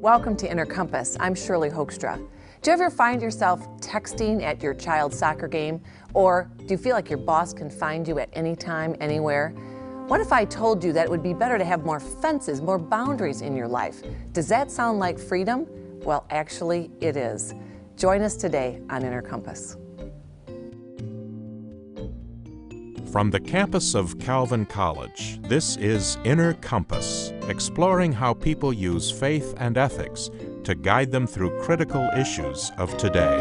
Welcome to Inner Compass. I'm Shirley Hoekstra. Do you ever find yourself texting at your child's soccer game? Or do you feel like your boss can find you at any time, anywhere? What if I told you that it would be better to have more fences, more boundaries in your life? Does that sound like freedom? Well, actually, it is. Join us today on Inner Compass. From the campus of Calvin College, this is Inner Compass, exploring how people use faith and ethics to guide them through critical issues of today.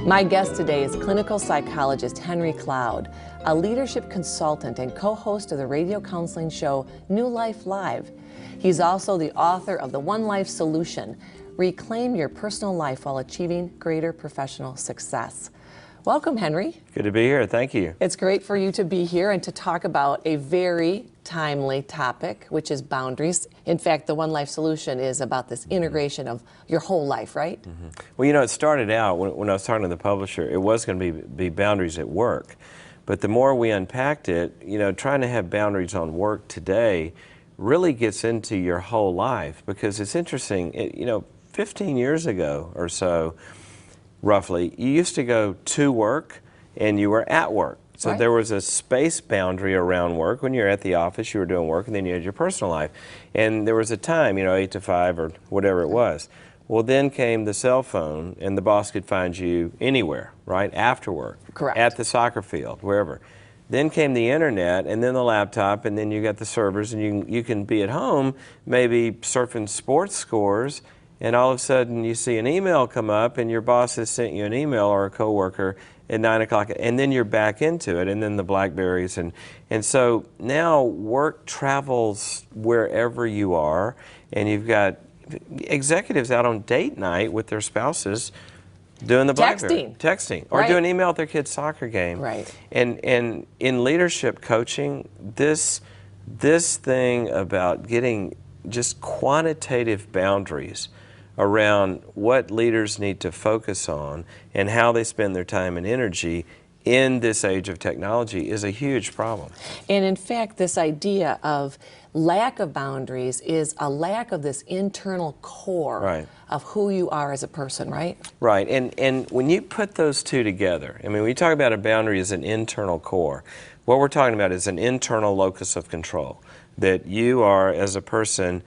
My guest today is clinical psychologist Henry Cloud, a leadership consultant and co-host of the radio counseling show New Life Live. He's also the author of The One Life Solution, Reclaim Your Personal Life While Achieving Greater Professional Success. Welcome, Henry. Good to be here. Thank you. It's great for you to be here and to talk about a very timely topic, which is boundaries. In fact, the One Life Solution is about this integration of your whole life, right? Mm-hmm. Well, you know, it started out when I was talking to the publisher, it was going to be boundaries at work. But the more we unpacked it, you know, trying to have boundaries on work today really gets into your whole life, because it's interesting, you know, 15 years ago or so, roughly, you used to go to work and you were at work. So right. There was a space boundary around work. When you're at the office, you were doing work, and then you had your personal life. And there was a time, you know, 8 to 5 or whatever it was. Well, then came the cell phone, and the boss could find you anywhere, right, after work. Correct. At the soccer field, wherever. Then came the internet, and then the laptop, and then you got the servers, and you can be at home, maybe surfing sports scores, and all of a sudden you see an email come up and your boss has sent you an email, or a coworker, at 9 o'clock, and then you're back into it, and then the Blackberries. And so now work travels wherever you are, and you've got executives out on date night with their spouses doing the Blackberry. Texting. Or right. doing email at their kid's soccer game. Right. And in leadership coaching, this thing about getting just quantitative boundaries around what leaders need to focus on and how they spend their time and energy in this age of technology is a huge problem. And in fact, this idea of lack of boundaries is a lack of this internal core right. of who you are as a person, right? Right, and when you put those two together, I mean, we talk about a boundary as an internal core. What we're talking about is an internal locus of control, that you are, as a person,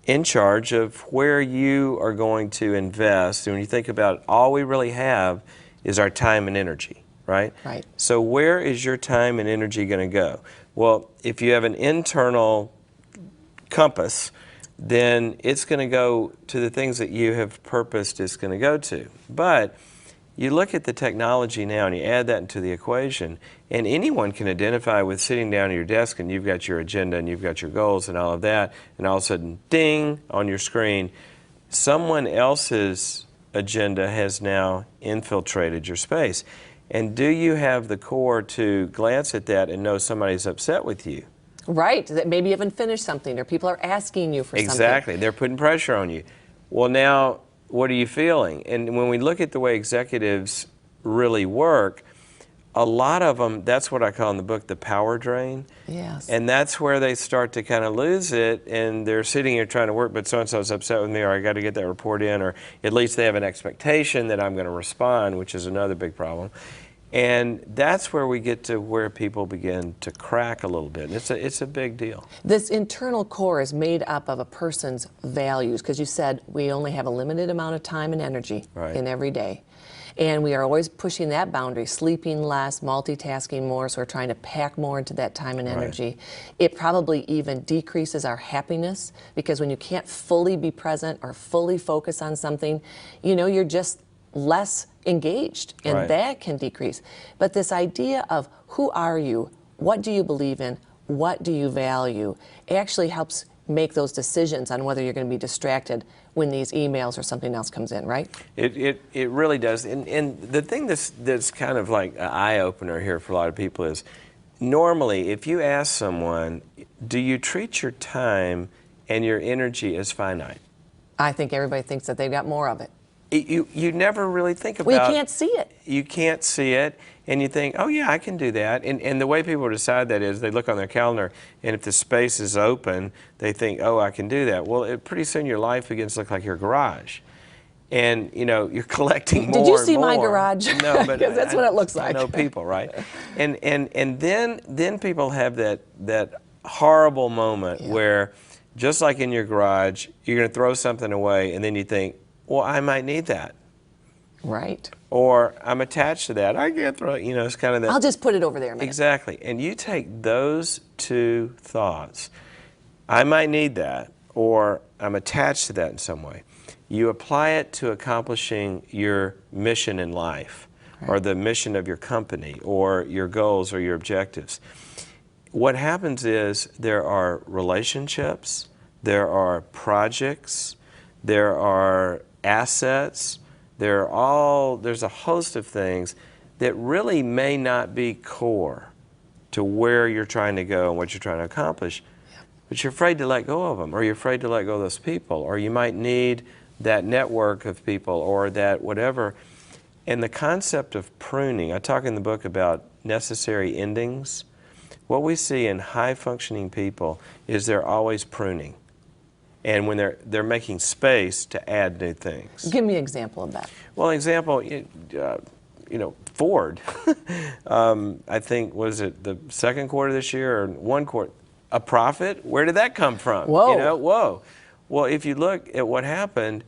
in charge of where you are going to invest. And when you think about it, all we really have is our time and energy, right? Right. So where is your time and energy going to go? Well, if you have an internal compass, then it's going to go to the things that you have purposed it's going to go to. But you look at the technology now and you add that into the equation, and anyone can identify with sitting down at your desk and you've got your agenda and you've got your goals and all of that, and all of a sudden, ding, on your screen, someone else's agenda has now infiltrated your space. And do you have the core to glance at that and know somebody's upset with you? Right, that maybe you haven't finished something or people are asking you for something. Exactly, they're putting pressure on you. Well, now, what are you feeling? And when we look at the way executives really work, a lot of them, that's what I call in the book the power drain. Yes. And that's where they start to kind of lose it, and they're sitting here trying to work, but so-and-so's upset with me, or I got to get that report in, or at least they have an expectation that I'm going to respond, which is another big problem. And that's where we get to where people begin to crack a little bit. And it's a big deal. This internal core is made up of a person's values, because you said we only have a limited amount of time and energy right. in every day. And we are always pushing that boundary, sleeping less, multitasking more, so we're trying to pack more into that time and energy. Right. It probably even decreases our happiness, because when you can't fully be present or fully focus on something, you know, you're just less engaged, and right. that can decrease. But this idea of who are you, what do you believe in, what do you value, actually helps make those decisions on whether you're going to be distracted when these emails or something else comes in, right? It really does. And the thing that's kind of like an eye-opener here for a lot of people is, normally if you ask someone, do you treat your time and your energy as finite? I think everybody thinks that they've got more of it. You never really think about. Well, you can't see it. You can't see it, and you think, oh yeah, I can do that. And the way people decide that is they look on their calendar, and if the space is open, they think, oh, I can do that. Well, pretty soon your life begins to look like your garage. And you're collecting more. Did you and see my more. garage? No, but because that's what it looks like. I know people, right? And then people have that horrible moment where, just like in your garage, you're going to throw something away, and then you think, well, I might need that. Right. Or I'm attached to that. I can't throw it. It's kind of that. I'll just put it over there a minute. Exactly. And you take those two thoughts, I might need that, or I'm attached to that in some way. You apply it to accomplishing your mission in life, or the mission of your company, or your goals, or your objectives. What happens is there are relationships, there are projects, there are assets, there's a host of things that really may not be core to where you're trying to go and what you're trying to accomplish, but you're afraid to let go of them, or you're afraid to let go of those people, or you might need that network of people, or that whatever. And the concept of pruning, I talk in the book about necessary endings. What we see in high-functioning people is they're always pruning. And when they're making space to add new things. Give me an example of that. Well, example, Ford, I think, was it the second quarter this year, or one quarter, a profit? Where did that come from? Whoa. Whoa. Well, if you look at what happened,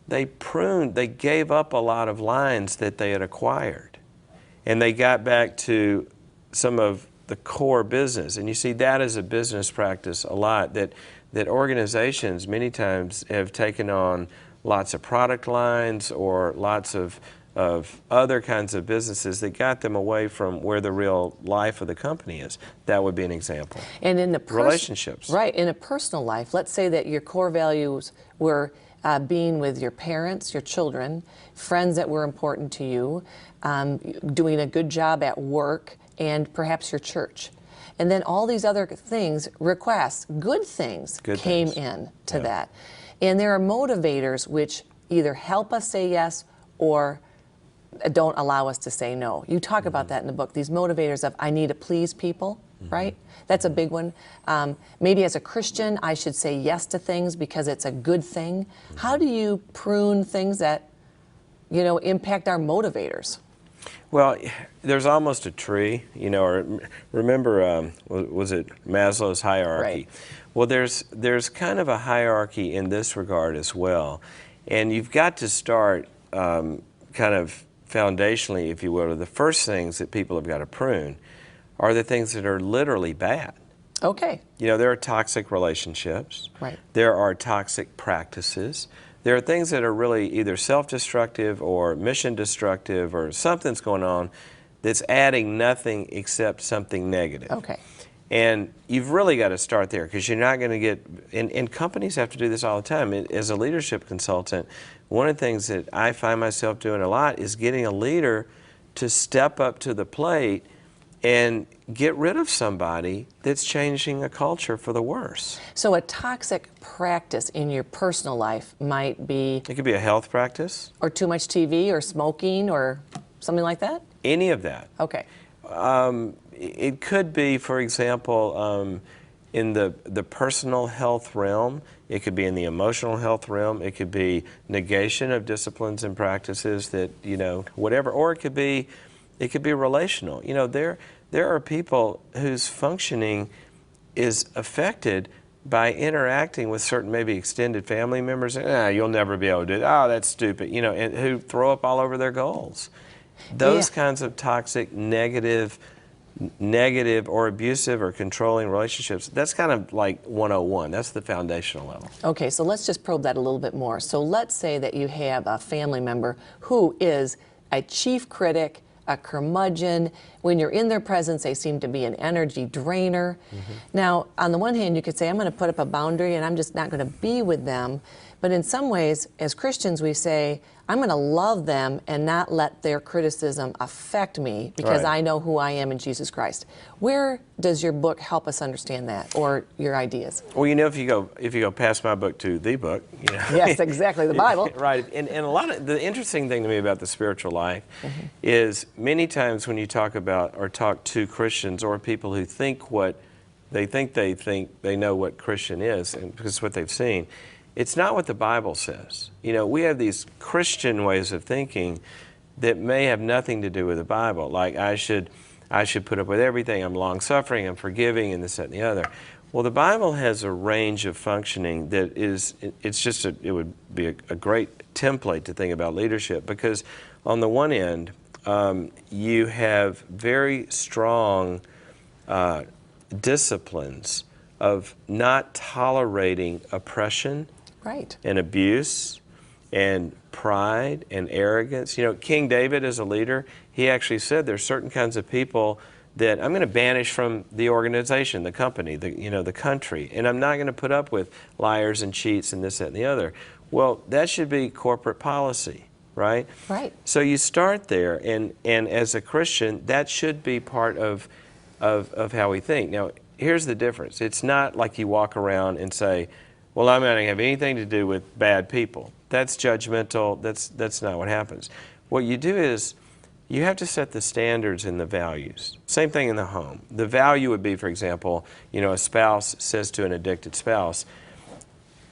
they gave up a lot of lines that they had acquired. And they got back to some of the core business. And you see that as a business practice a lot, that organizations many times have taken on lots of product lines or lots of other kinds of businesses that got them away from where the real life of the company is. That would be an example. And in the relationships. Right, in a personal life, let's say that your core values were being with your parents, your children, friends that were important to you, doing a good job at work, and perhaps your church. And then all these other things, requests, good things came in to that. And there are motivators which either help us say yes or don't allow us to say no. You talk about that in the book, these motivators of I need to please people, right? That's a big one. Maybe as a Christian, I should say yes to things because it's a good thing. How do you prune things that, impact our motivators? Well, there's almost a tree, or remember, was it Maslow's hierarchy? Right. Well, there's kind of a hierarchy in this regard as well. And you've got to start kind of foundationally, if you will, or the first things that people have got to prune are the things that are literally bad. Okay. There are toxic relationships. Right. There are toxic practices. There are things that are really either self-destructive or mission-destructive, or something's going on that's adding nothing except something negative. Okay. And you've really got to start there, because you're not going to get, and companies have to do this all the time. As a leadership consultant, one of the things that I find myself doing a lot is getting a leader to step up to the plate and get rid of somebody that's changing a culture for the worse. So a toxic practice in your personal life might be... It could be a health practice. Or too much TV, or smoking, or something like that? Any of that. Okay. It could be, for example, in the personal health realm. It could be in the emotional health realm. It could be negation of disciplines and practices that, whatever. Or it could be relational. There are people whose functioning is affected by interacting with certain maybe extended family members. You'll never be able to do that. Oh, that's stupid. And who throw up all over their goals. Those kinds of toxic, negative or abusive or controlling relationships, that's kind of like 101. That's the foundational level. Okay, so let's just probe that a little bit more. So let's say that you have a family member who is a chief critic, a curmudgeon. When you're in their presence, they seem to be an energy drainer. Now, on the one hand, you could say, I'm going to put up a boundary and I'm just not going to be with them. But in some ways, as Christians, we say, I'm going to love them and not let their criticism affect me because Right. I know who I am in Jesus Christ. Where does your book help us understand that, or your ideas? Well, if you go past my book to the book, Yes, exactly, the Bible. Right. And a lot of the interesting thing to me about the spiritual life is many times when you talk about or talk to Christians or people who think what they think they know what Christian is, and because it's what they've seen, it's not what the Bible says. We have these Christian ways of thinking that may have nothing to do with the Bible. Like I should put up with everything. I'm long-suffering. I'm forgiving, and this, that, and the other. Well, the Bible has a range of functioning that is. It would be a great template to think about leadership, because on the one end, you have very strong disciplines of not tolerating oppression. Right. And abuse and pride and arrogance. King David as a leader, he actually said there's certain kinds of people that I'm going to banish from the organization, the company, the country, and I'm not going to put up with liars and cheats and this, that, and the other. Well, that should be corporate policy, right? Right. So you start there, and as a Christian, that should be part of how we think. Now, here's the difference. It's not like you walk around and say, well, I'm not going to have anything to do with bad people. That's judgmental. That's not what happens. What you do is you have to set the standards and the values. Same thing in the home. The value would be, for example, a spouse says to an addicted spouse,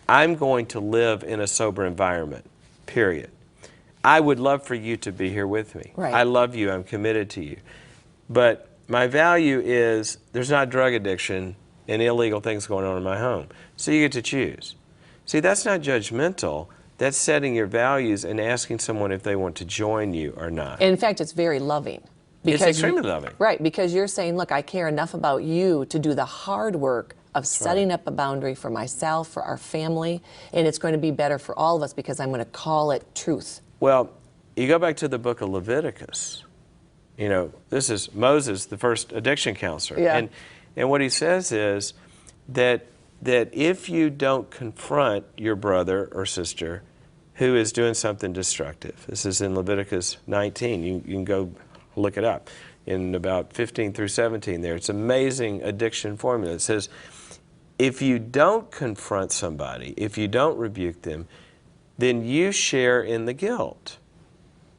I'm going to live in a sober environment, period. I would love for you to be here with me. Right. I love you. I'm committed to you. But my value is there's not drug addiction and illegal things going on in my home. So you get to choose. See, that's not judgmental. That's setting your values and asking someone if they want to join you or not. In fact, it's very loving. It's extremely loving. Right, because you're saying, look, I care enough about you to do the hard work of setting up a boundary for myself, for our family, and it's going to be better for all of us because I'm going to call it truth. Well, you go back to the book of Leviticus. This is Moses, the first addiction counselor. Yeah. And what he says is that if you don't confront your brother or sister who is doing something destructive, this is in Leviticus 19, you can go look it up, in about 15 through 17 there. It's amazing addiction formula. It says, if you don't confront somebody, if you don't rebuke them, then you share in the guilt.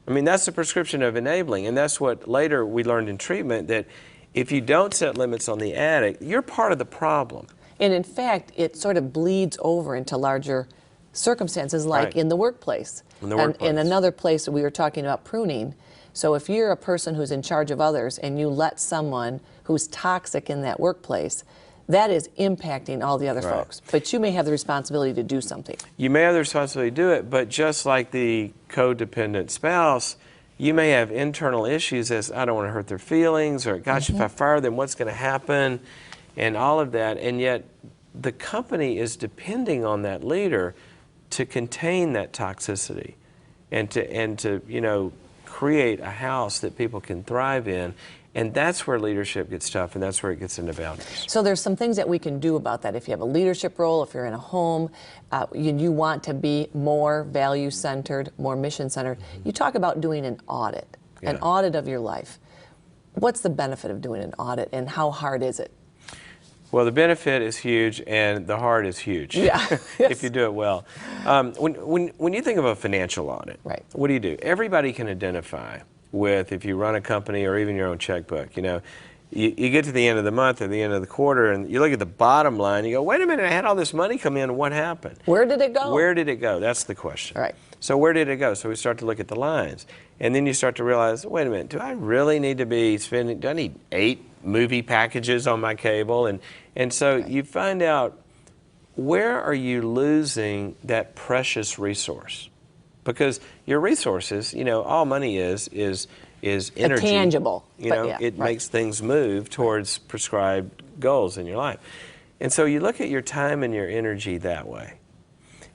I mean, that's the prescription of enabling, and that's what later we learned in treatment, that if you don't set limits on the addict, you're part of the problem. And in fact, it sort of bleeds over into larger circumstances, like Right. in the workplace. In the And workplace. in another place, we were talking about pruning. So if you're a person who's in charge of others and you let someone who's toxic in that workplace, that is impacting all the other Right. folks. But you may have the responsibility to do something. You may have the responsibility to do it, but just like the codependent spouse, you may have internal issues as, I don't want to hurt their feelings, or gosh, if I fire them, what's going to happen, and all of that. And yet the company is depending on that leader to contain that toxicity and to create a house that people can thrive in. And that's where leadership gets tough, and that's where it gets into boundaries. So there's some things that we can do about that. If you have a leadership role, if you're in a home, you want to be more value-centered, more mission-centered. You talk about doing an audit of your life. What's the benefit of doing an audit, and how hard is it? Well, the benefit is huge, and the hard is huge. Yeah. If you do it well. When you think of a financial audit, Right. What do? Everybody can identify with, if you run a company or even your own checkbook, you get to the end of the month or the end of the quarter, and you look at the bottom line, you go, wait a minute, I had all this money come in, what happened? Where did it go? Where did it go? That's the question. Right. So where did it go? So we start to look at the lines. And then you start to realize, wait a minute, do I really need to be spending, do I need 8 movie packages on my cable? And so you find out, where are you losing that precious resource? Because your resources, all money is energy. Tangible. It makes things move towards prescribed goals in your life. And so you look at your time and your energy that way.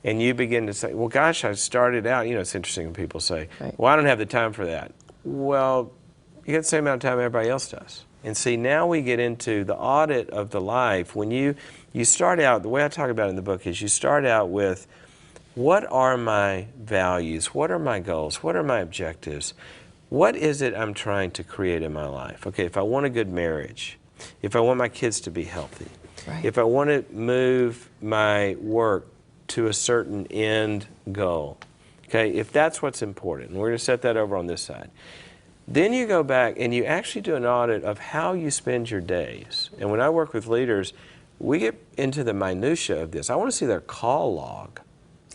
And you begin to say, well, gosh, I started out, it's interesting when people say, Right. well, I don't have the time for that. Well, you get the same amount of time everybody else does. And see, now we get into the audit of the life. When you start out, the way I talk about it in the book is you start out with what are my values? What are my goals? What are my objectives? What is it I'm trying to create in my life? Okay, if I want a good marriage, if I want my kids to be healthy, Right. if I want to move my work to a certain end goal, okay, if that's what's important, and we're going to set that over on this side, then you go back and you actually do an audit of how you spend your days. And when I work with leaders, we get into the minutia of this. I want to see their call log.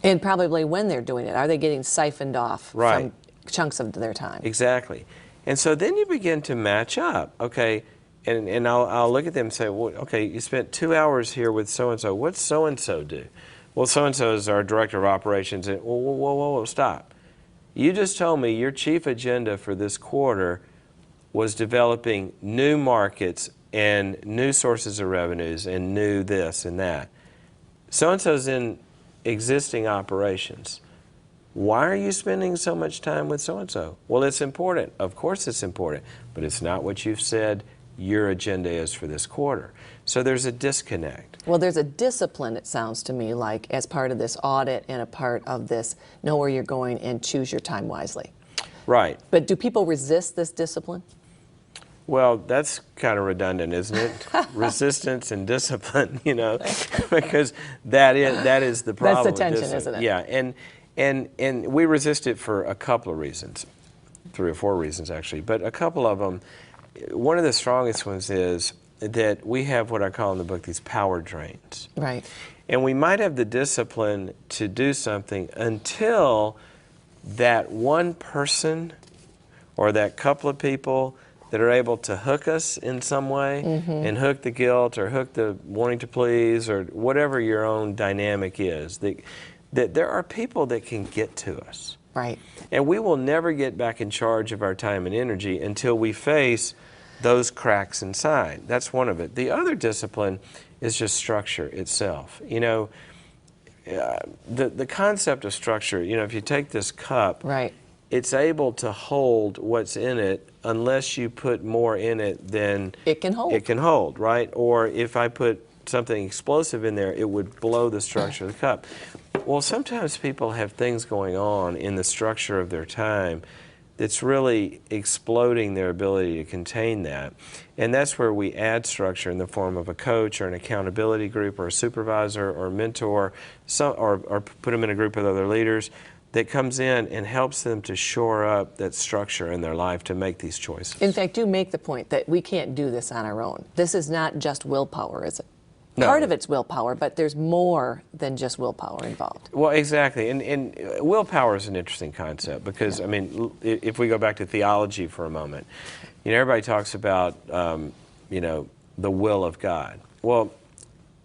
And probably when they're doing it, are they getting siphoned off Right. from chunks of their time? Exactly. And so then you begin to match up, okay, and I'll look at them and say, well, okay, you spent 2 hours here with so-and-so. What's so-and-so do? Well, so-and-so is our director of operations. And, whoa, stop. You just told me your chief agenda for this quarter was developing new markets and new sources of revenues and new this and that. So-and-so's in existing operations. Why are you spending so much time with so-and-so? Well, it's important. Of course it's important, but it's not what you've said your agenda is for this quarter. So there's a disconnect. Well, there's a discipline, it sounds to me, like as part of this audit and a part of this know where you're going and choose your time wisely. Right. But do people resist this discipline? Well, that's kind of redundant, isn't it? Resistance and discipline, you know, because that is the problem. That's the with tension, isn't it? Yeah, and we resist it for a couple of reasons, 3 or 4 reasons actually, but a couple of them. One of the strongest ones is that we have what I call in the book these power drains. Right. And we might have the discipline to do something until that one person or that couple of people that are able to hook us in some way and hook the guilt or hook the wanting to please or whatever your own dynamic is, that there are people that can get to us. Right. And we will never get back in charge of our time and energy until we face those cracks inside. That's one of it. The other discipline is just structure itself. You know, the concept of structure, you know, if you take this cup, Right. it's able to hold what's in it unless you put more in it than It can hold. it can hold, right? Or if I put something explosive in there, it would blow the structure of the cup. Well, sometimes people have things going on in the structure of their time that's really exploding their ability to contain that. And that's where we add structure in the form of a coach or an accountability group or a supervisor or a mentor, or put them in a group with other leaders that comes in and helps them to shore up that structure in their life to make these choices. In fact, you make the point that we can't do this on our own. This is not just willpower, is it? No. Part of it's willpower, but there's more than just willpower involved. Well, exactly. And willpower is an interesting concept because, I mean, if we go back to theology for a moment, you know, everybody talks about, you know, the will of God. Well,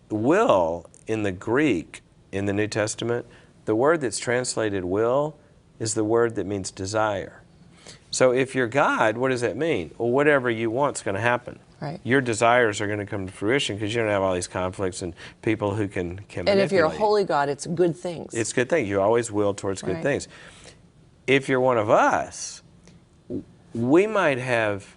will in the Greek in the New Testament, the word that's translated will is the word that means desire. So if you're God, what does that mean? Well, whatever you want is going to happen. Right. Your desires are going to come to fruition because you don't have all these conflicts and people who can And manipulate. if you're a holy God, it's good things. It's good things. You always will towards good Right. things. If you're one of us, we might have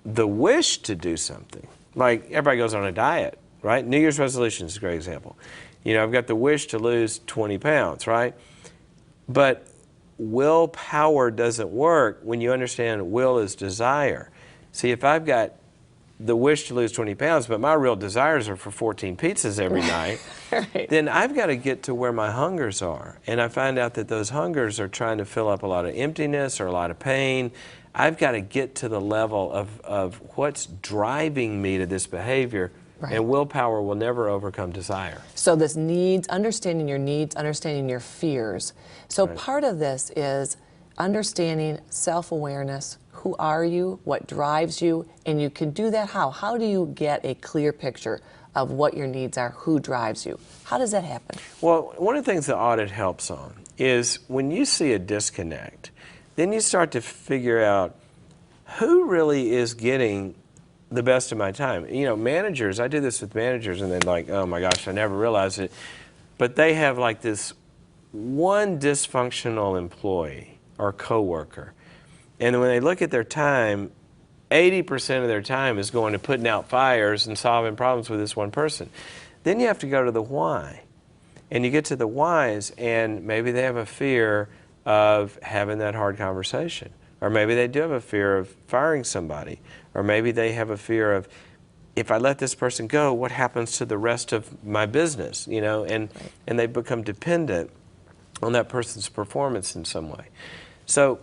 the wish to do something. Like everybody goes on a diet, right? New Year's resolution is a great example. You know, I've got the wish to lose 20 pounds, right? But willpower doesn't work when you understand will is desire. See, if I've got the wish to lose 20 pounds, but my real desires are for 14 pizzas every night, Right. then I've got to get to where my hungers are. And I find out that those hungers are trying to fill up a lot of emptiness or a lot of pain. I've got to get to the level of what's driving me to this behavior. Right. And willpower will never overcome desire. So this needs, understanding your fears. So part of this is understanding self-awareness. Who are you? What drives you? And you can do that how? How do you get a clear picture of what your needs are? Who drives you? How does that happen? Well, one of the things the audit helps on is when you see a disconnect, then you start to figure out who really is getting the best of my time. You know, managers, I do this with managers and they're like, oh my gosh, I never realized it. But they have like this one dysfunctional employee or coworker. And when they look at their time, 80% of their time is going to putting out fires and solving problems with this one person. Then you have to go to the why. And you get to the whys, and maybe they have a fear of having that hard conversation. Or maybe they do have a fear of firing somebody. Or maybe they have a fear of, if I let this person go, what happens to the rest of my business? You know, and they become dependent on that person's performance in some way. So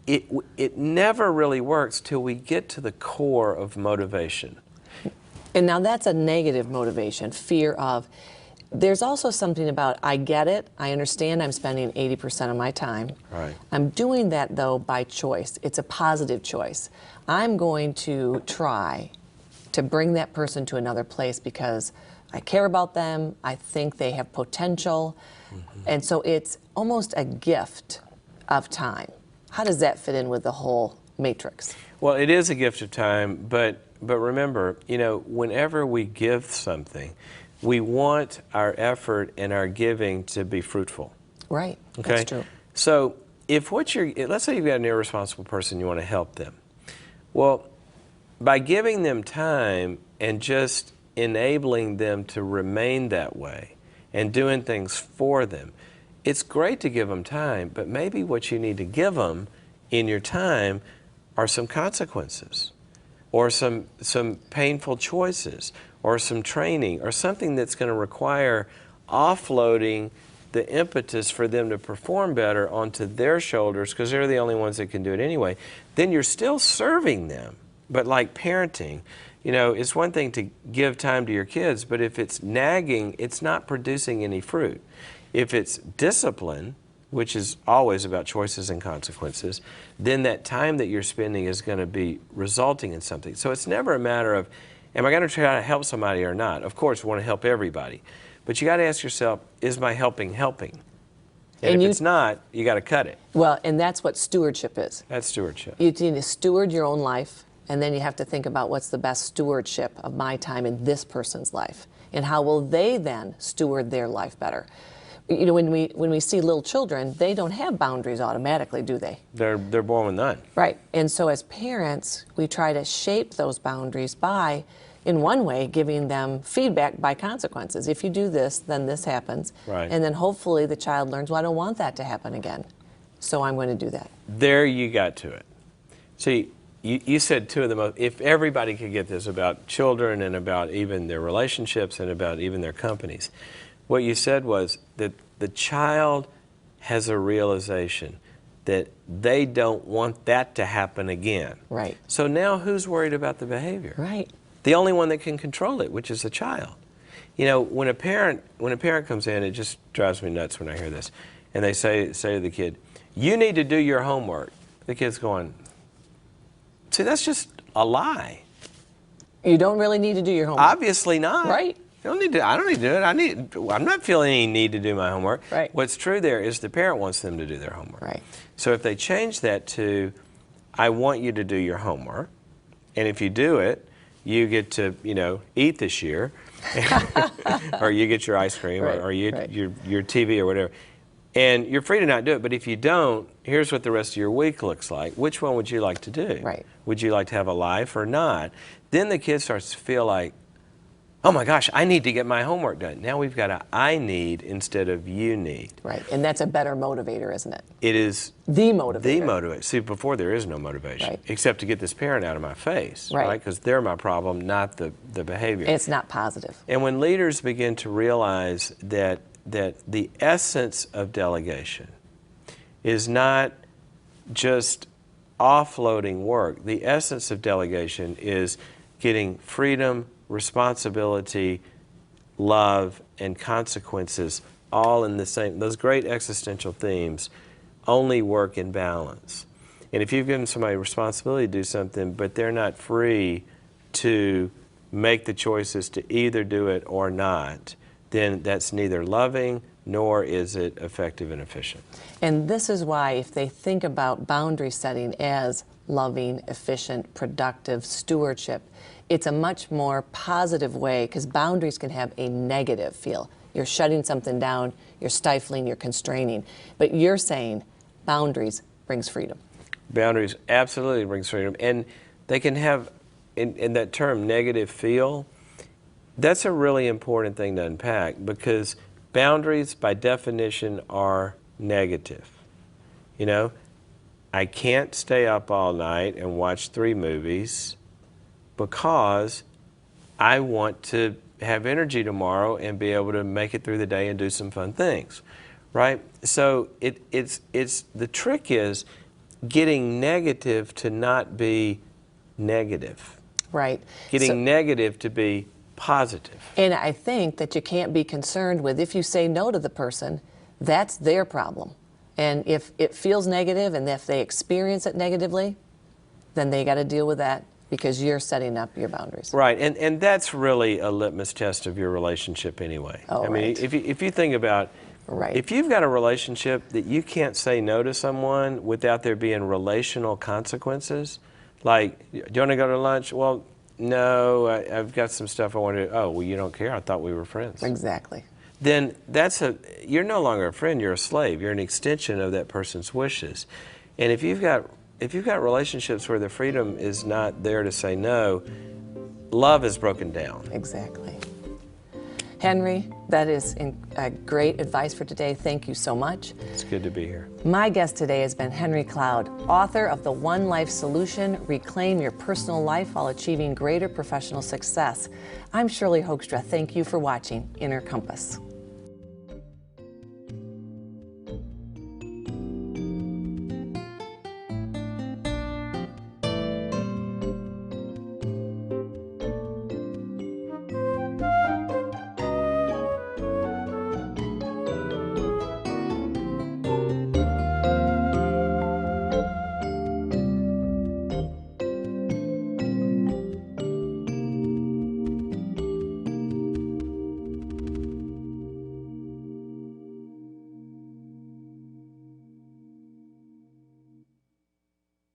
it never really works till we get to the core of motivation. And now that's a negative motivation, fear of. There's also something about, I get it, I understand I'm spending 80% of my time. Right. I'm doing that, though, by choice. It's a positive choice. I'm going to try to bring that person to another place because I care about them, I think they have potential, and so it's almost a gift of time. How does that fit in with the whole matrix? Well, it is a gift of time, but remember, you know, whenever we give something, we want our effort and our giving to be fruitful. Right, Okay? that's true. So if let's say you've got an irresponsible person, you want to help them. Well, by giving them time and just enabling them to remain that way and doing things for them, it's great to give them time, but maybe what you need to give them in your time are some consequences, or some painful choices, or some training, or something that's going to require offloading the impetus for them to perform better onto their shoulders, because they're the only ones that can do it anyway. Then you're still serving them. But like parenting, you know, it's one thing to give time to your kids, but if it's nagging, it's not producing any fruit. If it's discipline, which is always about choices and consequences, then that time that you're spending is going to be resulting in something. So it's never a matter of, am I going to try to help somebody or not? Of course, we want to help everybody. But you got to ask yourself, is my helping? And if it's not, you got to cut it. Well, and that's what stewardship is. That's stewardship. You need to steward your own life, and then you have to think about what's the best stewardship of my time in this person's life, and how will they then steward their life better. You know, when we see little children, they don't have boundaries automatically, do they? They're born with none. Right. And so as parents, we try to shape those boundaries by, in one way, giving them feedback by consequences. If you do this, then this happens. Right. And then hopefully the child learns, well, I don't want that to happen again, so I'm going to do that. There you got to it. See, you said two of the most, if everybody could get this about children and about even their relationships and about even their companies, what you said was that the child has a realization that they don't want that to happen again. Right. So now who's worried about the behavior? Right. The only one that can control it, which is the child. You know, when a parent comes in, it just drives me nuts when I hear this, and they say to the kid, "You need to do your homework." The kid's going, "See, that's just a lie. You don't really need to do your homework. Obviously not. Right. I don't need to do it. I'm not feeling any need to do my homework." Right. What's true there is the parent wants them to do their homework. Right. So if they change that to, "I want you to do your homework, and if you do it, you get to, you know, eat this year," or you get your ice cream, Right, or you right. your TV or whatever, and you're free to not do it. But if you don't, here's what the rest of your week looks like. Which one would you like to do? Right. Would you like to have a life or not? Then the kid starts to feel like, oh my gosh, I need to get my homework done. Now we've got a I need instead of you need. Right. And that's a better motivator, isn't it? It is The motivator. the motivator. See, before there is no motivation, Right. except to get this parent out of my face, Right. Because they're my problem, not the behavior. It's not positive. And when leaders begin to realize that the essence of delegation is not just offloading work, the essence of delegation is getting freedom, responsibility, love, and consequences all in the same. Those great existential themes only work in balance. And if you've given somebody responsibility to do something, but they're not free to make the choices to either do it or not, then that's neither loving nor is it effective and efficient. And this is why, if they think about boundary setting as loving, efficient, productive stewardship, it's a much more positive way, because boundaries can have a negative feel. You're shutting something down, you're stifling, you're constraining. But you're saying boundaries brings freedom. Boundaries absolutely brings freedom. And they can have, in that term, negative feel, that's a really important thing to unpack, because Boundaries, by definition, are negative. You know, I can't stay up all night and watch 3 movies because I want to have energy tomorrow and be able to make it through the day and do some fun things, right? So it's the trick is getting negative to not be negative. Right. Getting negative to be positive. And I think that you can't be concerned with if you say no to the person, that's their problem. And if it feels negative and if they experience it negatively, then they got to deal with that because you're setting up your boundaries. Right, and that's really a litmus test of your relationship anyway. Oh, I mean, right. if you think about, Right. if you've got a relationship that you can't say no to someone without there being relational consequences, like, do you want to go to lunch? Well, no, I've got some stuff I want to do. Oh, well, you don't care? I thought we were friends. Exactly. Then you're no longer a friend, you're a slave. You're an extension of that person's wishes. And if you've got relationships where the freedom is not there to say no, love is broken down. Exactly. Henry, that is great advice for today. Thank you so much. It's good to be here. My guest today has been Henry Cloud, author of The One Life Solution, Reclaim Your Personal Life While Achieving Greater Professional Success. I'm Shirley Hoekstra. Thank you for watching Inner Compass.